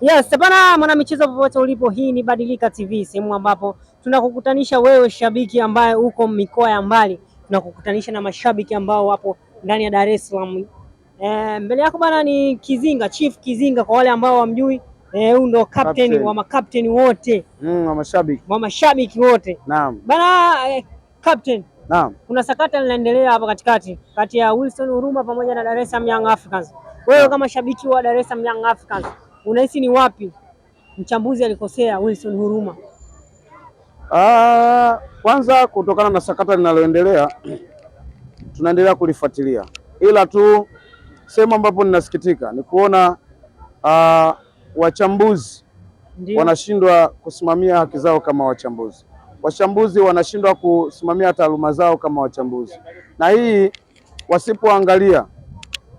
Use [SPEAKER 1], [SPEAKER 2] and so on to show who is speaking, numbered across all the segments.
[SPEAKER 1] Yes, bana mwanamichezo popote ulipo, hii ni Badilika TV, sehemu ambapo tunakukutanisha wewe shabiki ambaye uko mikoa ya mbali, tunakukutanisha na mashabiki ambao wapo ndani ya Dar es Salaam. Mbele yako bana ni Kizinga, Chief Kizinga kwa wale ambao wamjui. Huyu ndo captain wa makapteni wote.
[SPEAKER 2] Wa
[SPEAKER 1] mashabiki wote.
[SPEAKER 2] Naam.
[SPEAKER 1] Bana captain.
[SPEAKER 2] Naam.
[SPEAKER 1] Kuna sakata linaendelea hapa katikati kati ya Wilson Huruma pamoja na Dar es Salaam Young Africans. Wewe kama shabiki wa Dar es Salaam Young Africans, unahisi ni wapi mchambuzi alikosea Wilson Huruma?
[SPEAKER 2] Kwanza kutokana na sakata linaloendelea tunaendelea kulifuatilia, ila tu sehemu ambapo ninasikitika ni kuona wachambuzi wanashindwa kusimamia haki zao kama wachambuzi. Wachambuzi wanashindwa kusimamia taaluma zao kama wachambuzi, na hii wasipoangalia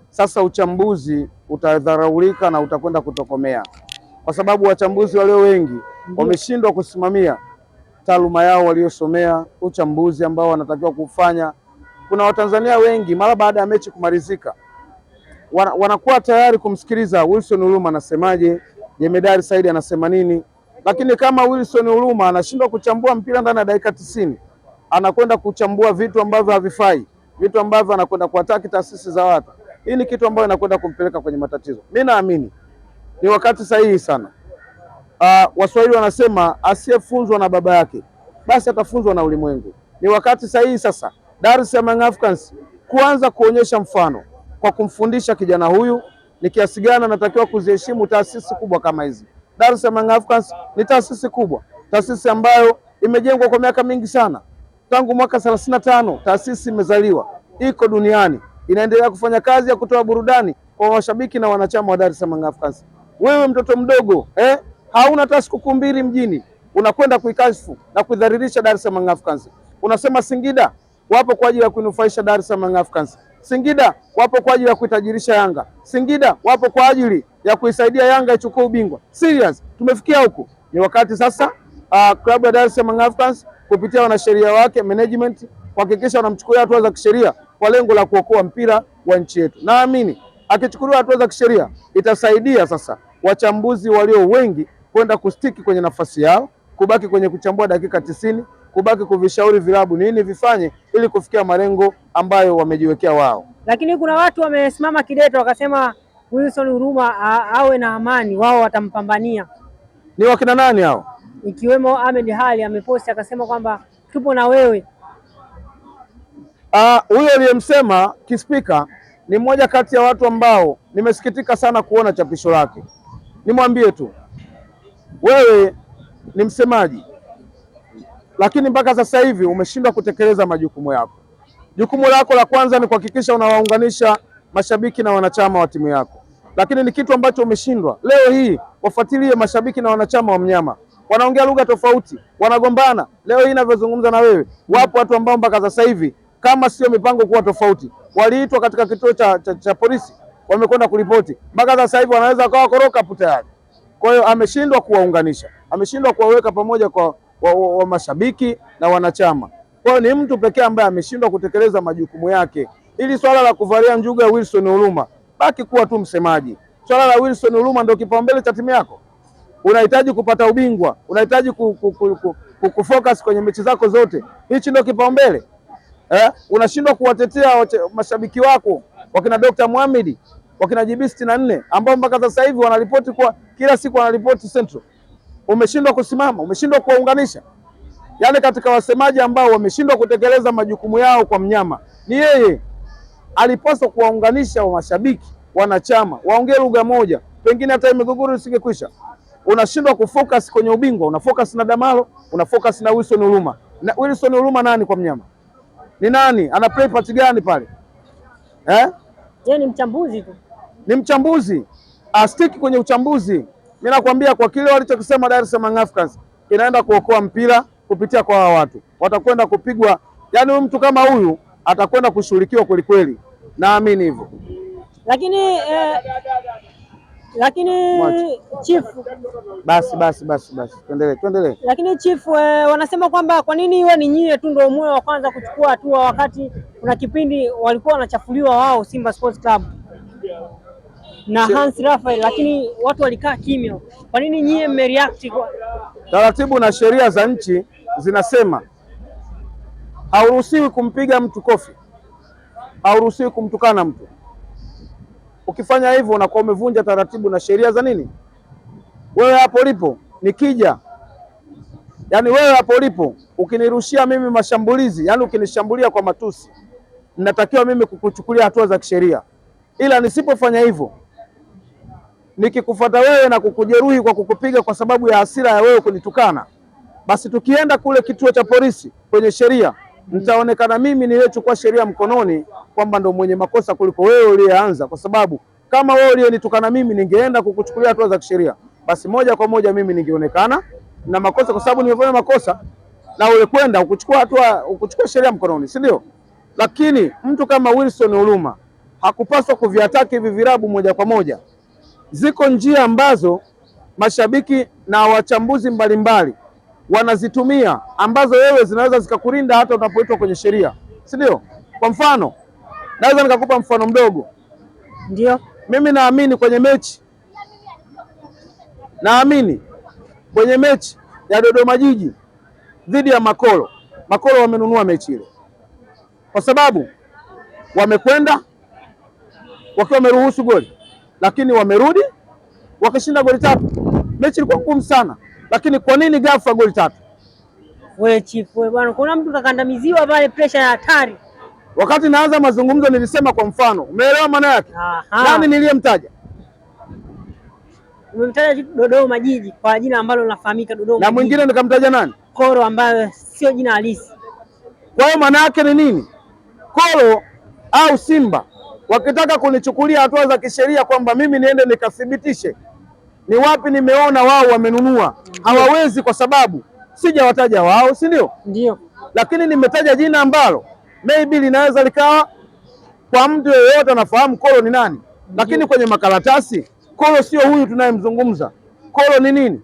[SPEAKER 2] sasa uchambuzi utadharaulika na utakwenda kutokomea, kwa sababu wachambuzi walio wengi wameshindwa kusimamia taaluma yao waliosomea, uchambuzi ambao wanatakiwa kufanya. Kuna Watanzania wengi mara baada ya mechi kumalizika wanakuwa tayari kumsikiliza Wilson Huruma anasemaje, Jemedari Said anasema nini, lakini kama Wilson Huruma anashindwa kuchambua mpira ndani ya dakika 90, anakwenda kuchambua vitu ambavyo havifai, vitu ambavyo anakwenda kuataki taasisi za watu. Hii ni kitu ambayo inakwenda kumpeleka kwenye matatizo. Mimi naamini ni wakati sahihi sana. Waswahili wanasema asiyefunzwa na baba yake basi atafunzwa na ulimwengu. Ni wakati sahihi sasa Dar es Salaam Young Africans kuanza kuonyesha mfano kwa kumfundisha kijana huyu ni kiasi gani anatakiwa kuziheshimu taasisi kubwa kama hizi. Dar es Salaam Young Africans ni taasisi kubwa, taasisi ambayo imejengwa kwa miaka mingi sana. Tangu mwaka 35 taasisi imezaliwa, iko duniani, inaendelea kufanya kazi ya kutoa burudani kwa washabiki na wanachama wa Dar es Salaam Young Africans. Wewe mtoto mdogo hauna hata siku mbili mjini, unakwenda kuikashifu na kuidhalilisha Dar es Salaam Young Africans. Unasema Singida wapo kwa ajili ya kuinufaisha Dar es Salaam Young Africans. Singida wapo kwa ajili ya kuitajirisha Yanga. Singida wapo kwa ajili ya kuisaidia Yanga ichukue ubingwa. Serious, tumefikia huko. Ni wakati sasa klabu ya Dar es Salaam Young Africans kupitia wanasheria wake, management, kuhakikisha wanamchukulia hatua za kisheria kwa lengo la kuokoa mpira wa nchi yetu. Naamini akichukuliwa hatua za kisheria itasaidia sasa wachambuzi walio wengi kwenda kustiki kwenye nafasi yao, kubaki kwenye kuchambua dakika 90, kubaki kuvishauri vilabu nini vifanye ili kufikia malengo ambayo wamejiwekea wao.
[SPEAKER 1] Lakini kuna watu wamesimama kidete wakasema Wilson Huruma awe na amani, wao watampambania.
[SPEAKER 2] Ni wakina nani hao?
[SPEAKER 1] Ikiwemo Ahmed Hali ameposti akasema kwamba tupo na wewe.
[SPEAKER 2] Huyo aliyemsema kispika ni mmoja kati ya watu ambao nimesikitika sana kuona chapisho lake. Nimwambie tu, wewe ni msemaji, lakini mpaka sasa hivi umeshindwa kutekeleza majukumu yako. Jukumu lako la kwanza ni kuhakikisha unawaunganisha mashabiki na wanachama wa timu yako, lakini ni kitu ambacho umeshindwa. Leo hii wafuatilie mashabiki na wanachama wa mnyama, wanaongea lugha tofauti, wanagombana. Leo hii ninavyozungumza na wewe, wapo watu ambao mpaka sasa hivi kama sio mipango kuwa tofauti waliitwa katika kituo cha polisi, wamekwenda kuripoti, mpaka sasa hivi wanaweza kawa koroka hapo tayari. Kwa hiyo ameshindwa kuwaunganisha, ameshindwa kuwaweka pamoja kwa wa mashabiki na wanachama. Kwa hiyo ni mtu pekee ambaye ameshindwa kutekeleza majukumu yake. Ili swala la kuvalia njuga ya Wilson Huruma, baki kuwa tu msemaji. Swala la Wilson Huruma ndio kipaumbele cha timu yako. Unahitaji kupata ubingwa, unahitaji kufocus kwenye mechi zako zote. Hichi ndio kipaumbele. Unashindwa kuwatetea mashabiki wako wakina Dr. Mohamed, wakina JB 64 ambao mpaka sasa hivi wanaripoti kwa kila siku wanaripoti Central. Umeshindwa kusimama, umeshindwa kuwaunganisha. Yaani katika wasemaji ambao wameshindwa kutekeleza majukumu yao kwa mnyama ni yeye. Alipaswa kuwaunganisha wa mashabiki, wanachama, waongee lugha moja, pengine hata migogoro isingekwisha. Unashindwa kufocus kwenye ubingwa, unafocus na Damalo, unafocus na Wilson Huruma. Na Wilson Huruma nani kwa mnyama? Ni nani? Ana play part gani pale?
[SPEAKER 1] Yeye ni mchambuzi tu.
[SPEAKER 2] Ni mchambuzi. Astiki kwenye uchambuzi. Mimi nakwambia kwa kile walichokisema Dar es Salaam Young Africans inaenda kuokoa mpira kupitia kwa hawa watu. Watakwenda kupigwa, yani huyu mtu kama huyu atakwenda kushughulikiwa kweli kweli. Naamini hivyo.
[SPEAKER 1] Lakini Chief
[SPEAKER 2] basi tuendelee.
[SPEAKER 1] Lakini Chief wanasema kwamba kwa nini iwe ni nyie tu ndio muwe wa kwanza kuchukua hatua wakati kuna kipindi walikuwa wanachafuliwa wao Simba Sports Club. na Hans Raphael, lakini watu walikaa kimya. Kwa nini nyie mmereact?
[SPEAKER 2] Taratibu na sheria za nchi zinasema hauruhusiwi kumpiga mtu kofi, hauruhusiwi kumtukana mtu. Ukifanya hivyo unakuwa umevunja taratibu na sheria za nini. Wewe hapo ulipo nikija, yani wewe hapo ulipo ukinirushia mimi mashambulizi, yani ukinishambulia kwa matusi, ninatakiwa mimi kukuchukulia hatua za kisheria. Ila nisipofanya hivyo, nikikufuata wewe na kukujeruhi kwa kukupiga kwa sababu ya hasira ya wewe kunitukana, basi tukienda kule kituo cha polisi kwenye sheria, nitaonekana mimi niliyechukua sheria mkononi kwamba ndo mwenye makosa kuliko wewe uliyeanza. Kwa sababu kama wewe uliyenitukana mimi ningeenda kukuchukulia hatua za kisheria, basi moja kwa moja mimi ningeonekana na makosa, kwa sababu nimefanya makosa na ule kwenda ukuchukua sheria mkononi, si ndio? Lakini mtu kama Wilson Uluma hakupaswa kuviataki hivi virabu moja kwa moja. Ziko njia ambazo mashabiki na wachambuzi mbalimbali wanazitumia ambazo wewe zinaweza zikakulinda hata unapoitwa kwenye sheria, si ndio? Kwa mfano, naweza nikakupa mfano mdogo.
[SPEAKER 1] Ndio.
[SPEAKER 2] Mimi naamini kwenye mechi ya Dodoma Jiji dhidi ya Makolo wamenunua mechi ile, kwa sababu wamekwenda wakiwa wameruhusu goli, lakini wamerudi wakishinda goli 3. Mechi ilikuwa ngumu sana, lakini kwa nini ghafla goli 3?
[SPEAKER 1] Wewe chief, wewe bwana, kuna mtu kakandamiziwa pale, pressure ya hatari.
[SPEAKER 2] Wakati naanza mazungumzo nilisema kwa mfano, umeelewa maana yake? Nani niliyemtaja?
[SPEAKER 1] Umemtaja Dodoma Jiji kwa jina ambalo linafahamika Dodoma Jiji.
[SPEAKER 2] Na mwingine nikamtaja nani?
[SPEAKER 1] Koro, ambayo sio jina halisi.
[SPEAKER 2] Kwa hiyo maana yake ni nini? Koro au Simba wakitaka kunichukulia hatua za kisheria kwamba mimi niende nikathibitishe ni wapi nimeona wao wamenunua, hawawezi, kwa sababu sijawataja wao, si ndio?
[SPEAKER 1] Ndio.
[SPEAKER 2] Lakini nimetaja jina ambalo maybe linaweza likawa kwa mtu yeyote anafahamu Koro ni nani. Lakini kwenye makaratasi Koro sio huyu tunayemzungumza. Koro ni nini?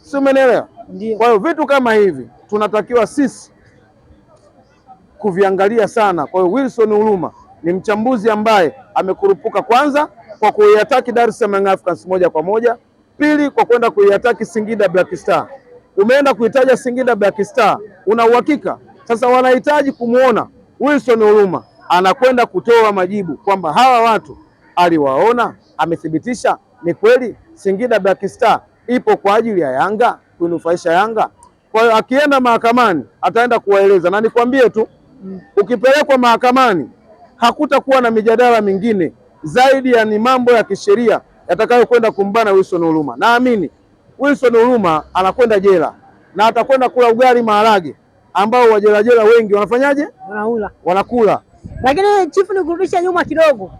[SPEAKER 2] Si umeelewa? Kwa hiyo vitu kama hivi tunatakiwa sisi kuviangalia sana. Kwa hiyo Wilson Uluma ni mchambuzi ambaye amekurupuka, kwanza kwa kuiataki Dar es Salaam Africans moja kwa moja, pili kwa kwenda kuiataki Singida Black Star. Umeenda kuitaja Singida Black Star, una uhakika sasa wanahitaji kumuona Wilson Uluma anakwenda kutoa majibu kwamba hawa watu aliwaona, amethibitisha ni kweli Singida Black Star ipo kwa ajili ya Yanga, kuinufaisha Yanga. Kwa hiyo akienda mahakamani ataenda kuwaeleza, na nikwambie tu ukipelekwa mahakamani hakutakuwa na mijadala mingine zaidi ya ni mambo ya kisheria yatakayokwenda kumbana Wilson Uluma. Naamini Wilson Uluma anakwenda jela na atakwenda kula ugali maharage ambao wajelajela wengi wanafanyaje? Wanakula.
[SPEAKER 1] Lakini chief, nikurudisha nyuma kidogo.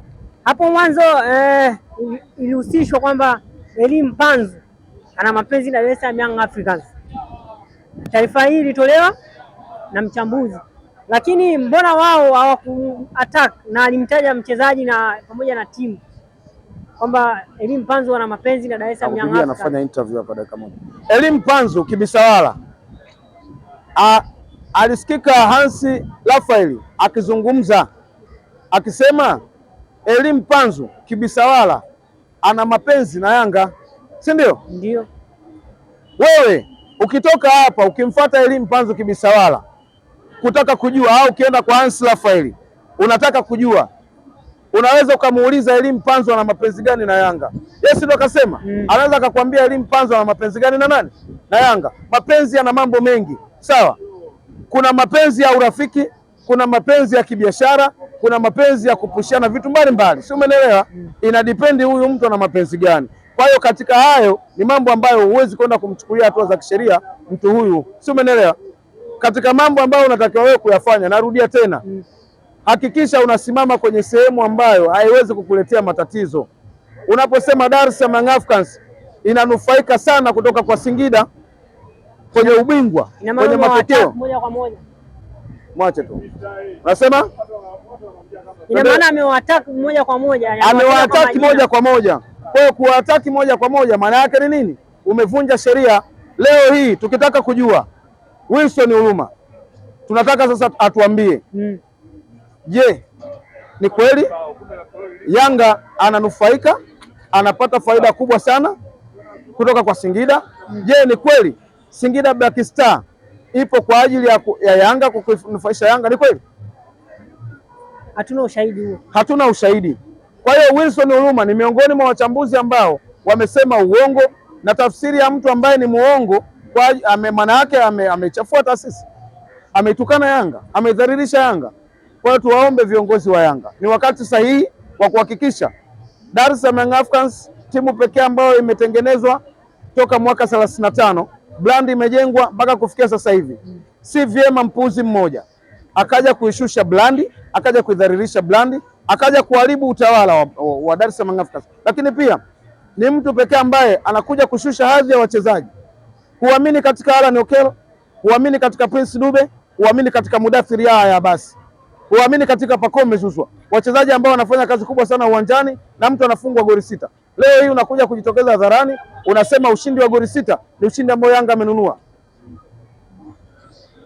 [SPEAKER 1] Hapo mwanzo ilihusishwa kwamba Elie Mpanzu ana mapenzi na Dar es Salaam Young Africans. Taarifa hii ilitolewa na mchambuzi, lakini mbona wao hawaku-attack na alimtaja mchezaji na pamoja na timu kwamba Elie Mpanzu ana mapenzi na Dar es Salaam Young Africans?
[SPEAKER 2] Anafanya interview hapa dakika moja. Elie Mpanzu kibisawala alisikika Hans Raphael akizungumza akisema Elie Mpanzu kibisawala ana mapenzi na Yanga, si ndio?
[SPEAKER 1] Ndio.
[SPEAKER 2] Wewe ukitoka hapa ukimfuata Elie Mpanzu kibisawala kutaka kujua, au ukienda kwa Hans Raphael unataka kujua, unaweza ukamuuliza Elie Mpanzu ana mapenzi gani na Yanga. Yes, ndio akasema. Anaweza akakwambia Elie Mpanzu ana mapenzi gani na nani? Na Yanga. Mapenzi yana mambo mengi, sawa? Kuna mapenzi ya urafiki, kuna mapenzi ya kibiashara, kuna mapenzi ya kupushana vitu mbalimbali, si umeelewa? Ina depend huyu mtu ana mapenzi gani. Kwa hiyo katika hayo ni mambo ambayo huwezi kwenda kumchukulia hatua za kisheria mtu huyu, si umeelewa? Katika mambo ambayo unatakiwa wewe kuyafanya, narudia tena, hakikisha unasimama kwenye sehemu ambayo haiwezi kukuletea matatizo. Unaposema Dar es Salaam Africans inanufaika sana kutoka kwa Singida kwenye ubingwa, kwenye matokeo
[SPEAKER 1] moja kwa moja,
[SPEAKER 2] mwache tu. Unasema
[SPEAKER 1] ina maana amewaattack moja kwa moja,
[SPEAKER 2] amewaattack moja kwa moja. Kwa hiyo kuwaattack moja kwa moja maana yake ni nini? Umevunja sheria. Leo hii tukitaka kujua Wilson Uluma, tunataka sasa atuambie, je, ni kweli Yanga ananufaika anapata faida kubwa sana kutoka kwa Singida. Je, ni kweli Singida Black Star ipo kwa ajili ya Yanga kunufaisha Yanga? Ni kweli?
[SPEAKER 1] Hatuna ushahidi huo. Hatuna
[SPEAKER 2] ushahidi. Kwa hiyo Wilson Oruma ni miongoni mwa wachambuzi ambao wamesema uongo, na tafsiri ya mtu ambaye ni muongo kwa maana yake amechafua taasisi, ameitukana Yanga, amedhalilisha Yanga. Kwa hiyo tuwaombe viongozi wa Yanga, ni wakati sahihi wa kuhakikisha Dar es Salaam Young Africans, timu pekee ambayo imetengenezwa toka mwaka 35, brand imejengwa mpaka kufikia sasa hivi. Si vyema mpuzi mmoja akaja kuishusha brand, akaja kuidhalilisha brand, akaja kuharibu utawala wa Dar es Salaam Young Africans. Lakini pia ni mtu pekee ambaye anakuja kushusha hadhi ya wachezaji, kuamini katika Alan Okello, kuamini katika Prince Dube, kuamini katika Mudathir Yahya basi, kuamini katika Pacome Zouzoua, wachezaji ambao wanafanya kazi kubwa sana uwanjani, na mtu anafungwa goli 6. Leo hii unakuja kujitokeza hadharani unasema ushindi wa goli 6 ni ushindi ambao Yanga amenunua.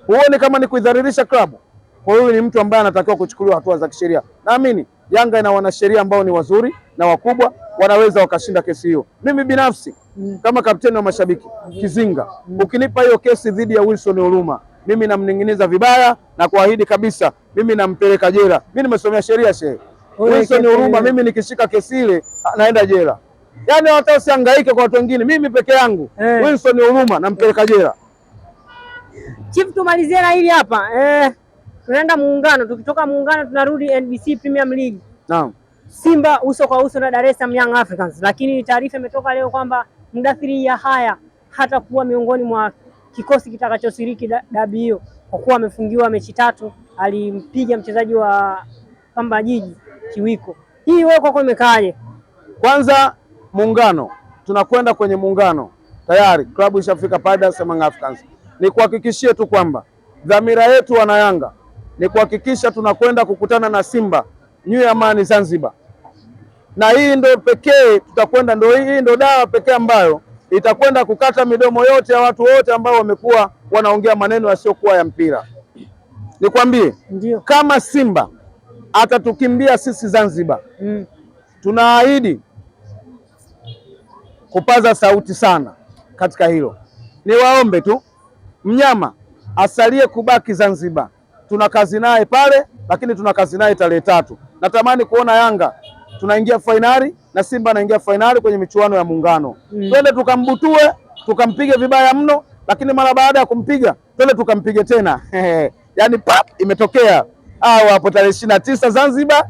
[SPEAKER 2] Huoni kama ni kuidhalilisha klabu? Kwa hiyo ni mtu ambaye anatakiwa kuchukuliwa hatua za kisheria. Naamini Yanga ina wanasheria ambao ni wazuri na wakubwa, wanaweza wakashinda kesi hiyo. Mimi binafsi kama kapteni wa mashabiki Kizinga, ukinipa hiyo kesi dhidi ya Wilson Oruma, mimi namning'iniza vibaya na kuahidi kabisa mimi nampeleka jela. Mimi nimesomea sheria shehe. Wilson Oruma mimi nikishika kesi ile naenda jela. Yaani hata usihangaike kwa watu wengine, mimi peke yangu Wilson Oruma nampeleka jela.
[SPEAKER 1] Chief, tumalizie na hili hapa. Tunaenda Muungano, tukitoka Muungano tunarudi NBC Premier League.
[SPEAKER 2] Naam.
[SPEAKER 1] Simba uso kwa uso na Dar es Salaam Young Africans, lakini taarifa imetoka leo kwamba Mudathir Yahya hatakuwa miongoni mwa kikosi kitakachoshiriki dabi hiyo kwa kuwa amefungiwa mechi 3, alimpiga mchezaji wa Pamba Jiji Kiwiko. Hii wewe kwako imekaaje?
[SPEAKER 2] Kwanza Muungano, tunakwenda kwenye Muungano tayari, klabu ishafika pale Dar es Salaam Young Africans. Ni kuhakikishie tu kwamba dhamira yetu wana Yanga ni kuhakikisha tunakwenda kukutana na Simba New Amani Zanzibar, na hii ndio pekee tutakwenda, hii ndio dawa pekee ambayo itakwenda kukata midomo yote ya watu wote ambao wamekuwa wanaongea maneno yasiyokuwa ya mpira. Nikwambie, kama Simba atatukimbia sisi Zanzibar, tunaahidi kupaza sauti sana katika hilo. Niwaombe tu mnyama asalie kubaki Zanzibar, tuna kazi naye pale, lakini tuna kazi naye tarehe 3. Natamani kuona Yanga tunaingia fainali na Simba anaingia fainali kwenye michuano ya Muungano. Twende tukambutue, tukampige vibaya mno, lakini mara baada ya kumpiga twende tukampige tena. Yaani pap imetokea. Hapo tarehe 29 Zanzibar,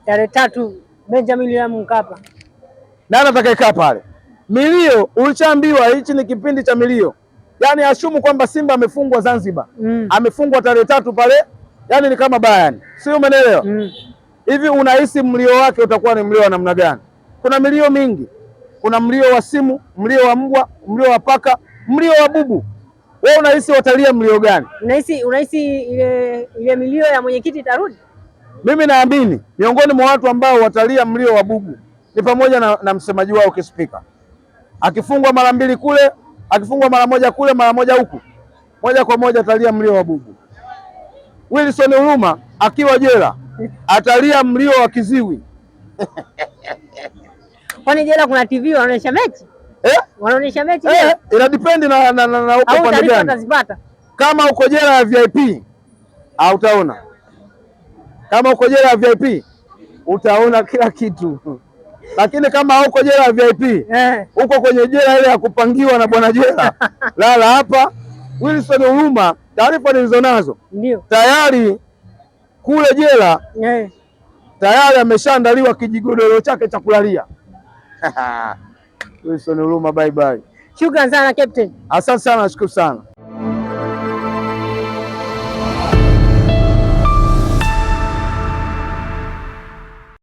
[SPEAKER 1] tarehe 3 Benjamin William Mkapa.
[SPEAKER 2] Nani atakayekaa pale? Milio, ulichaambiwa hichi ni kipindi cha milio. Yaani ashumu kwamba Simba amefungwa Zanzibar. Amefungwa tarehe 3 pale. Yaani ni kama Bayern. Sio, umeelewa? Hivi unahisi mlio wake utakuwa ni mlio wa namna gani? Kuna milio mingi. Kuna mlio wa simu, mlio wa mbwa, mlio wa paka, mlio wa bubu. Wewe unahisi watalia mlio gani?
[SPEAKER 1] Unahisi ile milio ya mwenyekiti itarudi?
[SPEAKER 2] Mimi naamini miongoni mwa watu ambao watalia mlio wa bubu ni pamoja na msemaji wao Kispika. Akifungwa mara 2 kule, akifungwa mara 1 kule, mara 1 huku, moja kwa moja atalia mlio wa bubu. Wilson Oruma akiwa jela atalia mlio wa kiziwi.
[SPEAKER 1] Kwani jela kuna TV wanaonyesha mechi? Wanaonyesha mechi?
[SPEAKER 2] Ina depend na uko pande gani. Kama uko jela ya VIP utaona. Kama uko jela ya VIP utaona kila kitu. Lakini kama uko jela ya VIP uko kwenye jela ile ya kupangiwa na bwana jela, lala hapa. Wilson Oruma, taarifa nilizonazo tayari kule jela tayari ameshaandaliwa kijigodoro chake cha kulalia. Wilson Oruma, bye bye.
[SPEAKER 1] Shukrani sana captain.
[SPEAKER 2] Asante sana, nashukuru sana.